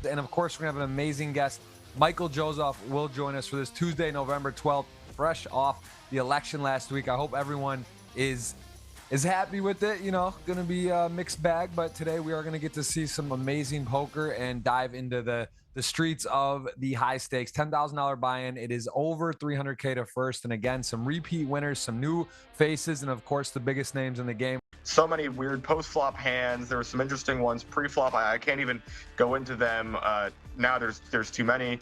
And of course, we're going to have an amazing guest. Michael Jozoff will join us for this Tuesday, November 12th, fresh off the election last week. I hope everyone is happy with it. You know, going to be a mixed bag, but today we are going to get to see some amazing poker and dive into the streets of the high stakes. $10,000 buy-in. It is over 300K to first. And again, some repeat winners, some new faces, and of course, the biggest names in the game. So many weird post-flop hands. There were some interesting ones pre-flop. I can't even go into them. Now there's too many.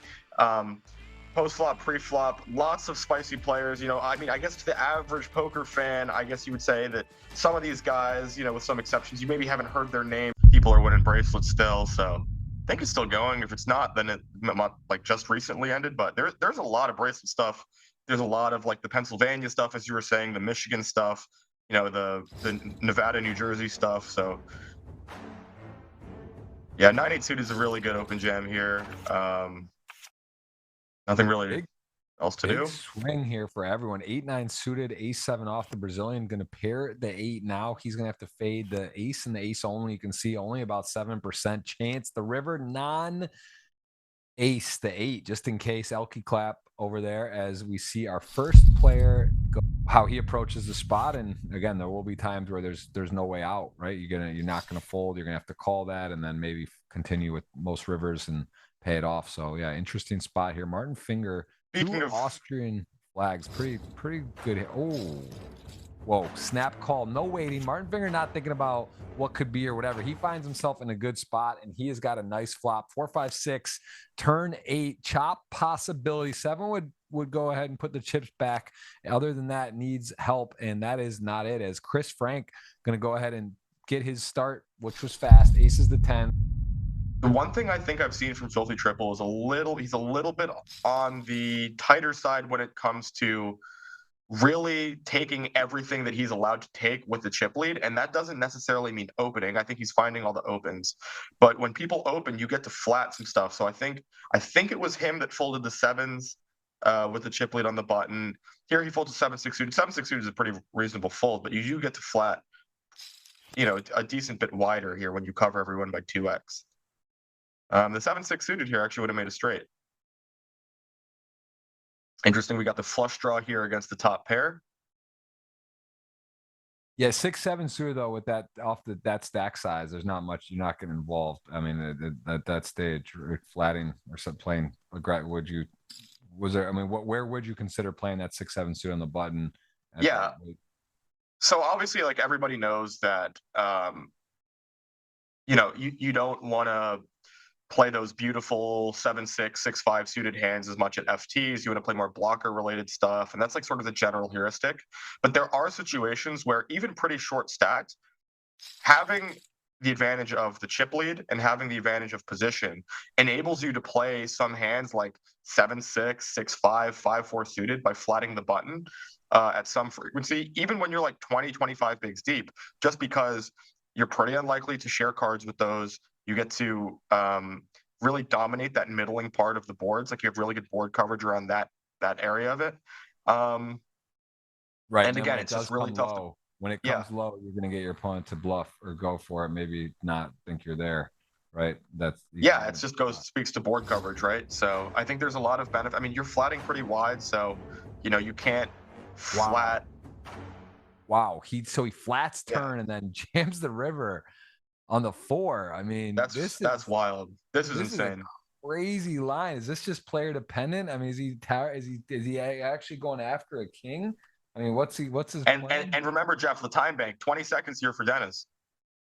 Post-flop, pre-flop, lots of spicy players. You know, I mean, I guess to the average poker fan, I guess you would say that some of these guys, you know, with some exceptions, you maybe haven't heard their name. People are winning bracelets still, so I think it's still going. If it's not, then it like just recently ended. But there's a lot of bracelet stuff. There's a lot of like the Pennsylvania stuff, as you were saying, the Michigan stuff, you know, the Nevada, New Jersey stuff. So yeah, 9-8 suit is a really good open jam here. Nothing really else to do. Swing here for everyone. 8-9 suited, ace-7 off. The Brazilian going to pair the 8 now. He's going to have to fade the ace and the ace only. You can see only about 7% chance. The river non-ace, the 8, just in case. Elke clap over there as we see our first player go, how he approaches the spot. And again, there will be times where there's no way out, right? You're not going to fold. You're going to have to call that and then maybe continue with most rivers and pay it off. So yeah, interesting spot here. Martin Finger, two Austrian flags, pretty good here. Oh, whoa, snap call, no waiting. Martin Finger not thinking about what could be or whatever. He finds himself in a good spot, and he has got a nice flop. 4-5-6, turn 8, chop possibility. 7 would go ahead and put the chips back. Other than that, needs help, and that is not it. As Chris Frank going to go ahead and get his start, which was fast. Aces the 10. The one thing I think I've seen from FilthyTriple is he's a little bit on the tighter side when it comes to really taking everything that he's allowed to take with the chip lead. And that doesn't necessarily mean opening. I think he's finding all the opens. But when people open, you get to flat some stuff. So I think it was him that folded the 7s with the chip lead on the button. Here he folds a 7-6 suited. 7-6 suited is a pretty reasonable fold, but you do get to flat, you know, a decent bit wider here when you cover everyone by 2x. The 7-6 suited here actually would have made a straight. Interesting. We got the flush draw here against the top pair. Yeah, 6-7 suited though with that that stack size. There's not much. You're not getting involved. I mean, at that stage, flatting or some playing. Would you? Was there? I mean, where would you consider playing that 6-7 suit on the button? Yeah. So obviously, like everybody knows that, you know, you don't want to play those beautiful 7-6, 6-5 suited hands as much at FTs. You want to play more blocker related stuff. And that's like sort of the general heuristic. But there are situations where even pretty short stacked, having the advantage of the chip lead and having the advantage of position enables you to play some hands like 7-6, 6-5, 5-4 suited by flatting the button at some frequency, even when you're like 20, 25 bigs deep, just because you're pretty unlikely to share cards with those. You get to really dominate that middling part of the boards. Like you have really good board coverage around that area of it. Right. And again, it's just really tough. When it comes low, you're going to get your opponent to bluff or go for it. Maybe not think you're there. Right. It just speaks to board coverage. Right. So I think there's a lot of benefit. I mean, you're flatting pretty wide. So, you know, you can't flat. Wow. He flats turn and then jams the river on the 4. I mean, that's wild. This is insane. Is a crazy line. Is this just player dependent? I mean, is he actually going after a king? I mean, what's his plan? And remember, Jeff, the time bank, 20 seconds here for Dennis.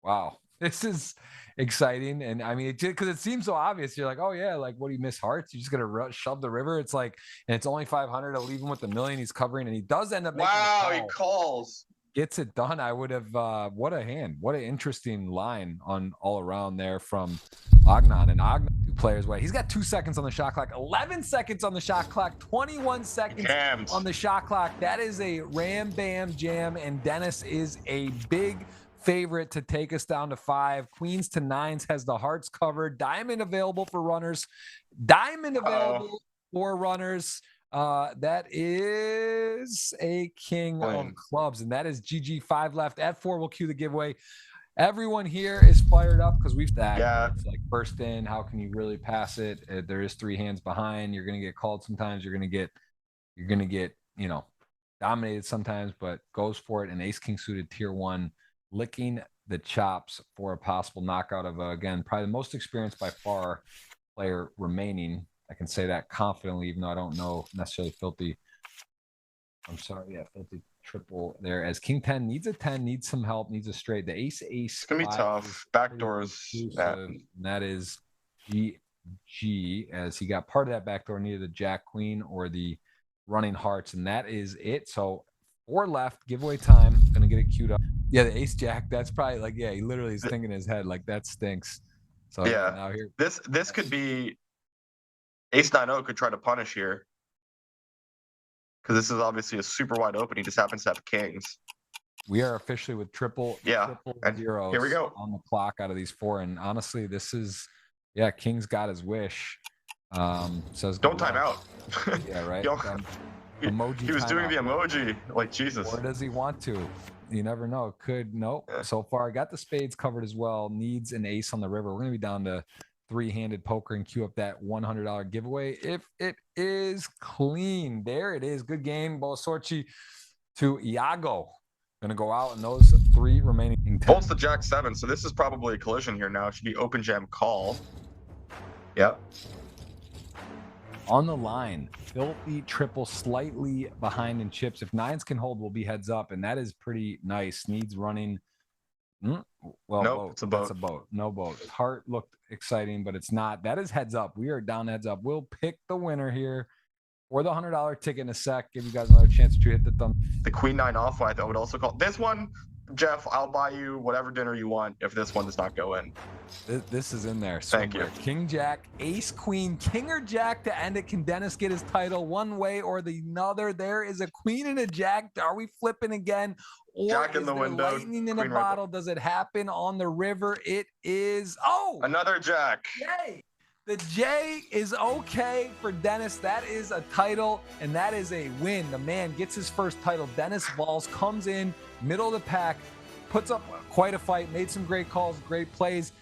Wow, this is exciting. And I mean, because it seems so obvious. You're like, oh yeah, like what do you miss hearts? You're just gonna shove the river. It's like, and it's only 500. I'll leave him with $1 million. He's covering, and he does end up. Wow, he calls. Gets it done. I would have. What a hand! What an interesting line on all around there from Ognyan. And Ognyan, 2 players away. He's got 2 seconds on the shot clock, 11 seconds on the shot clock, 21 seconds on the shot clock. That is a ram bam jam, and Dennis is a big favorite to take us down to 5. Queens to 9s has the hearts covered. Diamond available for runners. That is a king of clubs, and that is GG. 5 left. At 4, we'll cue the giveaway. Everyone here is fired up because we've that. Yeah. It's like first in, how can you really pass it? There is 3 hands behind. You're gonna get called sometimes. You're gonna get, you know, dominated sometimes, but goes for it. And ace king suited tier 1, licking the chops for a possible knockout of again probably the most experienced by far player remaining. I can say that confidently, even though I don't know necessarily Filthy. I'm sorry, yeah, FilthyTriple there as king 10 needs a 10, needs some help, needs a straight. The ace It's gonna be tough. Backdoors. And that is GG, as he got part of that backdoor, needed the jack queen or the running hearts, and that is it. So 4 left, giveaway time. Gonna get it queued up. Yeah, the ace jack. That's probably like, yeah, he literally is thinking in his head like that stinks. So yeah, now here this could be ace 9-0 could try to punish here, because this is obviously a super wide open. He just happens to have kings. We are officially with triple zeros here we go on the clock out of these 4, and honestly, this is, yeah, king's got his wish. Says don't time out. Yeah, right. Emoji. He was doing the emoji, like Jesus. Or does he want to? You never know. Could. Nope. So far, I got the spades covered as well. Needs an ace on the river. We're gonna be down to 3-handed poker and queue up that $100 giveaway if it is clean. There it is. Good game. Boa sorte to Iago. Gonna go out in those 3 remaining. Bolts the jack 7. So this is probably a collision here now. It should be open jam call. Yep. On the line, FilthyTriple slightly behind in chips. If 9s can hold, we'll be heads up, and that is pretty nice. Needs running. Well, nope, boat. it's a boat. That's a boat. No boat. Heart looked exciting, but it's not. That is heads up. We are down heads up. We'll pick the winner here for the $100 ticket in a sec. Give you guys another chance to hit the thumb. The queen 9 off, I would also call this one. Jeff, I'll buy you whatever dinner you want if this one does not go in. This is in there. Thank you. King jack, ace queen, king or jack to end it. Can Dennis get his title one way or the other? There is a queen and a jack. Are we flipping again? Or jack in the window. Lightning in a bottle. Does it happen on the river? It is. Oh, another jack. Yay. The J is okay for Dennis. That is a title, and that is a win. The man gets his first title. Dennis Volz comes in, middle of the pack, puts up quite a fight, made some great calls, great plays.